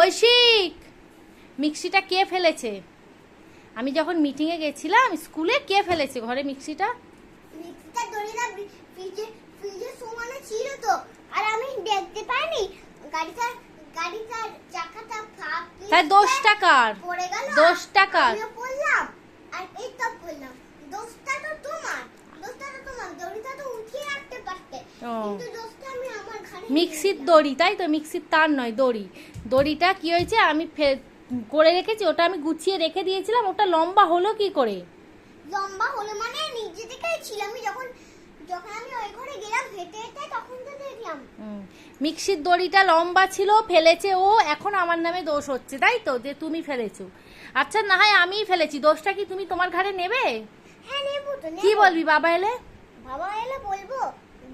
ঐশিক, মিক্সিটা কে ফেলেছে? আমি যখন মিটিংয়ে গেছিলাম স্কুলে, কে ফেলেছে ঘরে মিক্সিটা? মিক্সিটা দড়িটা ফ্রিজের সমানে ছিল তো, আর আমি দেখতে পাইনি। গাড়িটার চাকাটা ফাঁক দিয়ে তাই দোষটা কার? পড়ে গেল। দোষটা কার? আমিও পড়লাম আর এই তো পড়লাম। দোষটা তো তোমার। দড়িটা তো উঠিয়ে রাখতে পারতে, কিন্তু দোষটা আমি আমার ঘাড়ে। মিক্সির দড়ি, তাই তো? মিক্সির তার নয়, দড়ি। দড়িটা কি হয়েছে, আমি করে রেখেছি, ওটা আমি গুছিয়ে রেখে দিয়েছিলাম, ওটা লম্বা হলো কি করে? লম্বা হলো মানে নিজে থেকেই ছিল। আমি যখন আমি ওই ঘরে গেলাম হেঁটে হেঁটে, তখন তো দেখলাম মিক্সির দড়িটা লম্বা ছিল, ফেলেছে ও, এখন আমার নামে দোষ হচ্ছে, তাই তো? যে তুমি ফেলেছো। আচ্ছা, না হয় আমিই ফেলেছি, দোষটা কি তুমি তোমার ঘাড়ে নেবে? হ্যাঁ, নেবো তো। কি বলবি বাবা এলে? বাবা এলে বলবো,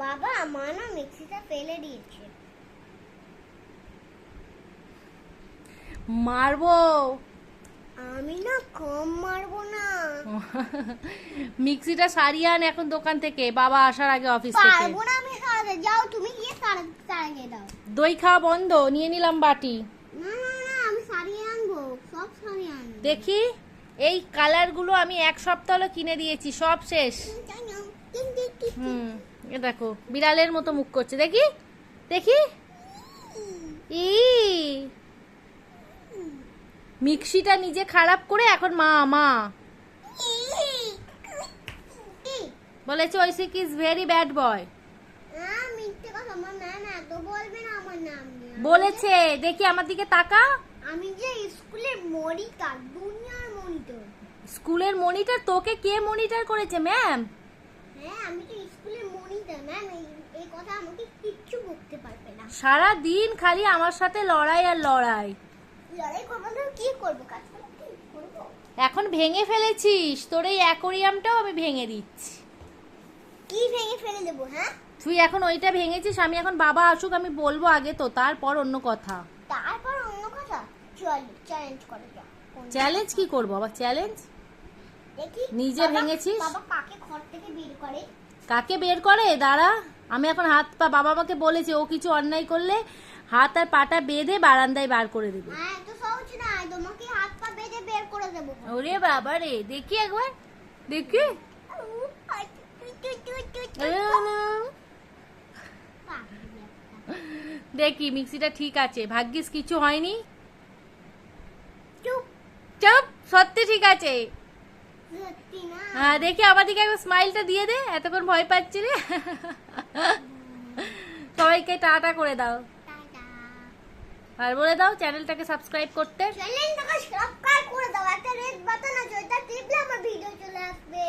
বাবা মা না মিক্সিটা ফেলে দিয়েছে। মারবো? আমি না কম মারবো না। মিক্সিটা সারিয়ে আন এখন দোকান থেকে, বাবা আসার আগে অফিস থেকে। পারবো না আমি সারাতে। যাও তুমি গিয়ে সারিয়ে দাও। দই খাওয়া বন্ধ, নিয়ে নিলাম বাটি। না না না, আমি সারিয়ে আনবো, সব সারিয়ে আনবো। দেখি, এই কালারগুলো আমি এক সপ্তাহ হলো কিনে দিয়েছি, সব শেষ। এ দেখো, বিড়ালের মতো মুখ করছে, দেখি দেখি। ই মিক্সিটা নিজে খারাপ করে এখন মা বলেছে ঐশিক ইজ ভেরি ব্যাড বয়। মিথ্যে কথা, আমার ম্যাম এত বলবে না আমার নাম নিয়ে। বলেছে, দেখি আমার দিকে তাকা। আমি যে স্কুলের মনিটর, দুনিয়ার মনিটর। স্কুলের মনিটর? তোকে কে মনিটর করেছে? ম্যাম? হ্যাঁ, আমি তো স্কুলের মনিটর। ম্যাম এই কথা আমাকে কিচ্ছু বলতে পারবে না। সারা দিন খালি আমার সাথে লড়াই আর লড়াই। লড়াই করবো না, কি করবো? কাজ করবো। এখন ভেঙে ফেলেছিস, তোর এই অ্যাকোরিয়ামটাও আমি ভেঙে দিচ্ছি। কি ভেঙে ফেলে দেবো? হ্যাঁ, তুই এখন ওইটা ভেঙেছিস, আমি এখন বাবা আসুক আমি বলবো আগে তো, তারপর অন্য কথা। তারপর অন্য কথা। চল চ্যালেঞ্জ করে যা। চ্যালেঞ্জ কি করবো আবার? চ্যালেঞ্জ দেখি নিজে ভেঙেছিস। বাবা কাকে ঘর থেকে বের করে? কাকে বের করে? দাঁড়া, আমি এখন হাত পা, বাবা আমাকে বলেছে ও কিছু অন্যায় করলে হাত আর পাটা বেঁধে বারান্দায় বার করে দেবে। হ্যাঁ, এত সহজ না, তোমাকে হাত পা বেঁধে বের করে দেবো। ওরে বাবা রে, দেখি একবার, দেখি। দেখি মিক্সিটা ঠিক আছে, ভাগ্যিস কিছু হয়নি। চুপ। চুপ, সত্যি ঠিক আছে। সত্যি না? হ্যাঁ, দেখি আমার দিকে একবার স্মাইলটা দিয়ে দে, এতক্ষণ ভয় পাচ্ছি রে। সবাইকে টাটা করে দাও, টাটা। আর বলে দাও চ্যানেলটাকে সাবস্ক্রাইব করতে। চ্যানেলটাকে সাবস্ক্রাইব করে দাও। একটা রেড বাটন আছে, ওটা টিপলে আমার ভিডিও চলে আসবে।